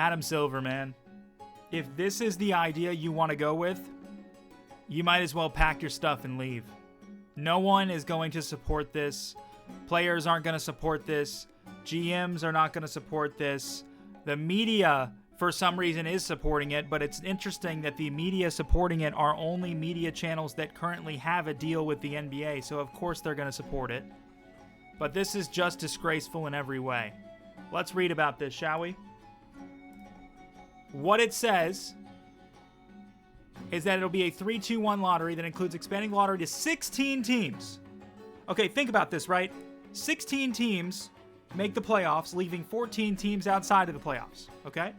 Adam Silver, man. If this is the idea you want to go with, you might as well pack your stuff and leave. No one is going to support this. Players aren't going to support this. GMs are not going to support this. The media, for some reason, is supporting it, but it's interesting that the media supporting it are only media channels that currently have a deal with the NBA, so of course they're going to support it. But this is just disgraceful in every way. Let's read about this, shall we? What it says is that it'll be a 3-2-1 lottery that includes expanding the lottery to 16 teams. Okay, think about this, right? 16 teams make the playoffs, leaving 14 teams outside of the playoffs, okay?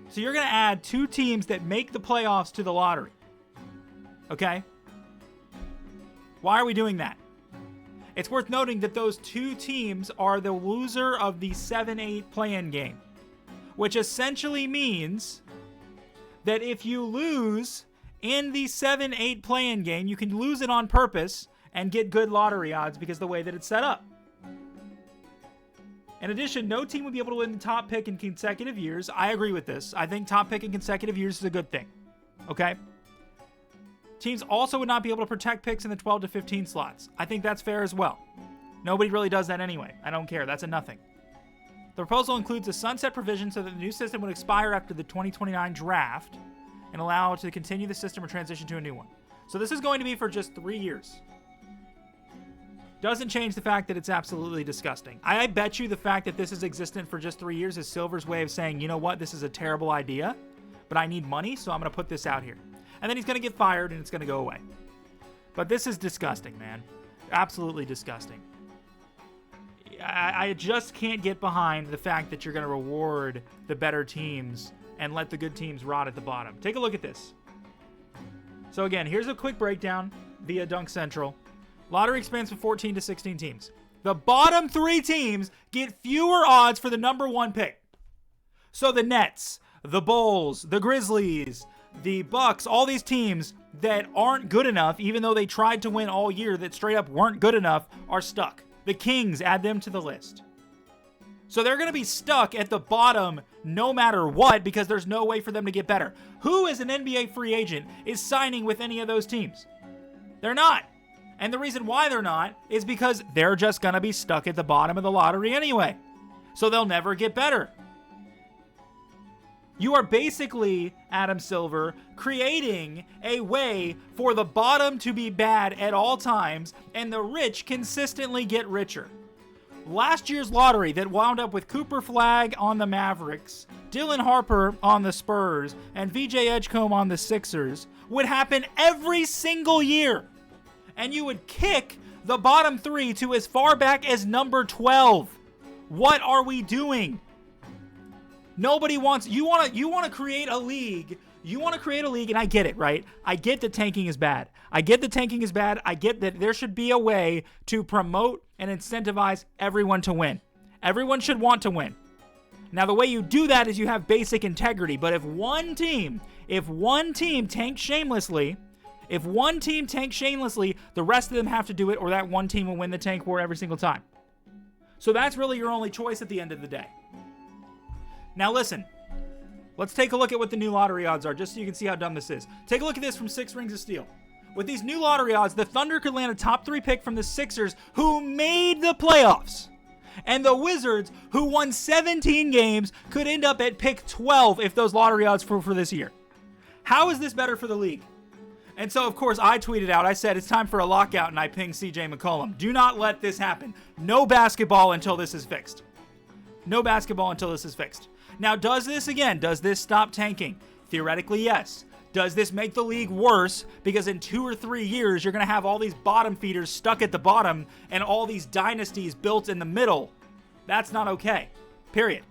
So you're going to add 2 teams that make the playoffs to the lottery, okay? Why are we doing that? It's worth noting that those 2 teams are the loser of the 7-8 play-in game, which essentially means that if you lose in the 7-8 play-in game, you can lose it on purpose and get good lottery odds because of the way that it's set up. In addition, no team would be able to win the top pick in consecutive years. I agree with this. I think top pick in consecutive years is a good thing. Okay? Teams also would not be able to protect picks in the 12 to 15 slots. I think that's fair as well. Nobody really does that anyway. I don't care. That's a nothing. The proposal includes a sunset provision so that the new system would expire after the 2029 draft and allow it to continue the system or transition to a new one. So this is going to be for just 3 years. Doesn't change the fact that it's absolutely disgusting. I bet you the fact that this is existent for just 3 years is Silver's way of saying, you know what, this is a terrible idea, but I need money, so I'm going to put this out here. And then he's going to get fired and it's going to go away. But this is disgusting, man. Absolutely disgusting. I just can't get behind the fact that you're going to reward the better teams and let the good teams rot at the bottom. Take a look at this. So again, here's a quick breakdown via Dunk Central. Lottery expands from 14 to 16 teams. The bottom 3 teams get fewer odds for the number 1 pick. So the Nets, the Bulls, the Grizzlies, the Bucks, all these teams that aren't good enough, even though they tried to win all year, that straight up weren't good enough, are stuck. The Kings, add them to the list. So they're going to be stuck at the bottom no matter what because there's no way for them to get better. Who as an NBA free agent is signing with any of those teams? They're not. And the reason why they're not is because they're just going to be stuck at the bottom of the lottery anyway. So they'll never get better. You are basically, Adam Silver, creating a way for the bottom to be bad at all times and the rich consistently get richer. Last year's lottery that wound up with Cooper Flagg on the Mavericks, Dylan Harper on the Spurs, and VJ Edgecombe on the Sixers would happen every single year. And you would kick the bottom 3 to as far back as number 12. What are we doing? Nobody wants, you want to create a league. You want to create a league, and I get it, right? I get that tanking is bad. I get that there should be a way to promote and incentivize everyone to win. Everyone should want to win. Now, the way you do that is you have basic integrity. But if one team tanks shamelessly, the rest of them have to do it, or that one team will win the tank war every single time. So that's really your only choice at the end of the day. Now listen, let's take a look at what the new lottery odds are, just so you can see how dumb this is. Take a look at this from 6 Rings of Steel. With these new lottery odds, the Thunder could land a top 3 pick from the Sixers, who made the playoffs. And the Wizards, who won 17 games, could end up at pick 12 if those lottery odds for this year. How is this better for the league? And so, of course, I tweeted out, I said, it's time for a lockout, and I pinged CJ McCollum. Do not let this happen. No basketball until this is fixed. No basketball until this is fixed. Now, does this stop tanking? Theoretically, yes. Does this make the league worse? Because in 2 or 3 years, you're going to have all these bottom feeders stuck at the bottom and all these dynasties built in the middle. That's not okay. Period.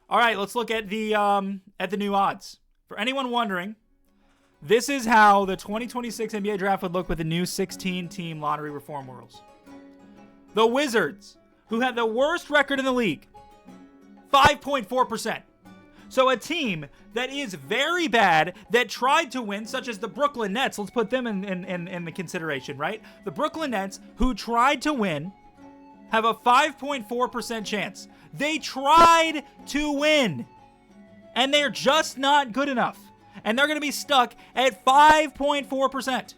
All right, let's look at the new odds. For anyone wondering, this is how the 2026 NBA draft would look with the new 16-team lottery reform rules. The Wizards, who had the worst record in the league, 5.4%. So a team that is very bad, that tried to win, such as the Brooklyn Nets, let's put them in the consideration, right? The Brooklyn Nets, who tried to win, have a 5.4% chance. They tried to win, and they're just not good enough. And they're going to be stuck at 5.4%.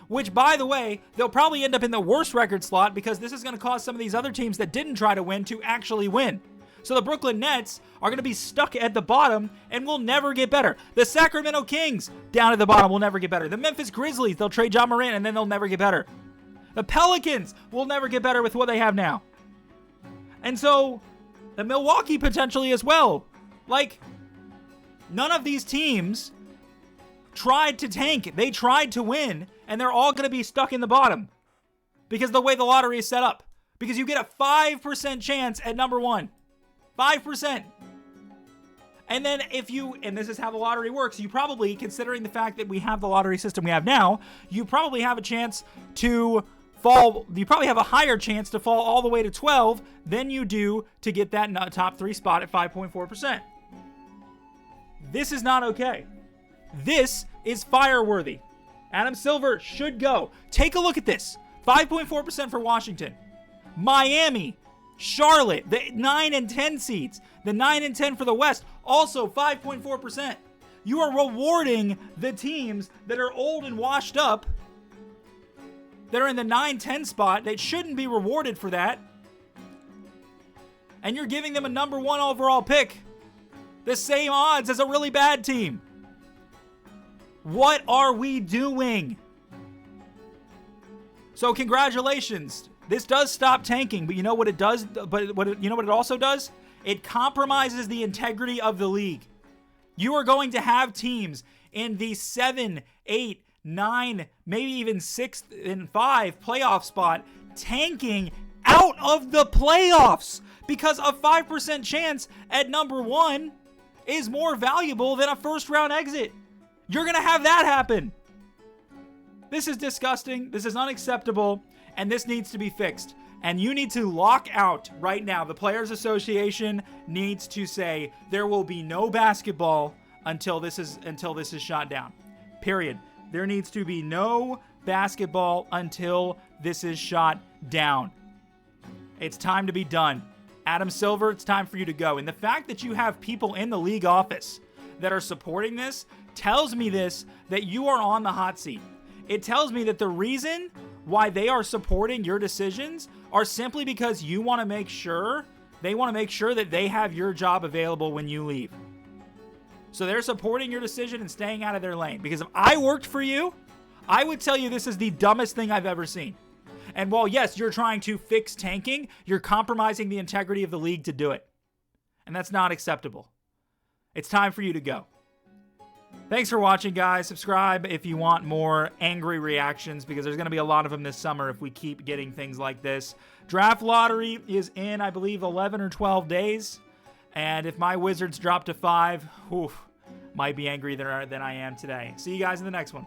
Which, by the way, they'll probably end up in the worst record slot because this is going to cause some of these other teams that didn't try to win to actually win. So the Brooklyn Nets are going to be stuck at the bottom and will never get better. The Sacramento Kings down at the bottom will never get better. The Memphis Grizzlies, they'll trade Ja Morant and then they'll never get better. The Pelicans will never get better with what they have now. And so the Milwaukee potentially as well. Like, none of these teams tried to tank. They tried to win, and they're all going to be stuck in the bottom because of the way the lottery is set up. Because you get a 5% chance at number one. 5%. And then and this is how the lottery works, you probably, considering the fact that we have the lottery system we have now, you probably have a chance to fall, you probably have a higher chance to fall all the way to 12 than you do to get that top 3 spot at 5.4%. This is not okay. This is fireworthy. Adam Silver should go. Take a look at this. 5.4% for Washington. Miami, Charlotte, the 9 and 10 seeds. The 9 and 10 for the West, also 5.4%. You are rewarding the teams that are old and washed up, that are in the 9-10 spot, that shouldn't be rewarded for that. And you're giving them a number 1 overall pick. The same odds as a really bad team. What are we doing? So congratulations. This does stop tanking, but you know what it does? You know what it also does? It compromises the integrity of the league. You are going to have teams in the 7, 8, 9, maybe even 6 and 5 playoff spot tanking out of the playoffs because a 5% chance at number 1 is more valuable than a first round exit. You're going to have that happen. This is disgusting. This is unacceptable. And this needs to be fixed. And you need to lock out right now. The Players Association needs to say there will be no basketball until this is shot down. Period. There needs to be no basketball until this is shot down. It's time to be done. Adam Silver, it's time for you to go. And the fact that you have people in the league office that are supporting this tells me that you are on the hot seat. It tells me that the reason why they are supporting your decisions are simply because they want to make sure that they have your job available when you leave. So they're supporting your decision and staying out of their lane. Because if I worked for you, I would tell you this is the dumbest thing I've ever seen. And while, yes, you're trying to fix tanking, you're compromising the integrity of the league to do it. And that's not acceptable. It's time for you to go. Thanks for watching, guys. Subscribe if you want more angry reactions, because there's going to be a lot of them this summer if we keep getting things like this. Draft lottery is in, I believe, 11 or 12 days. And if my Wizards drop to 5, might be angrier than I am today. See you guys in the next one.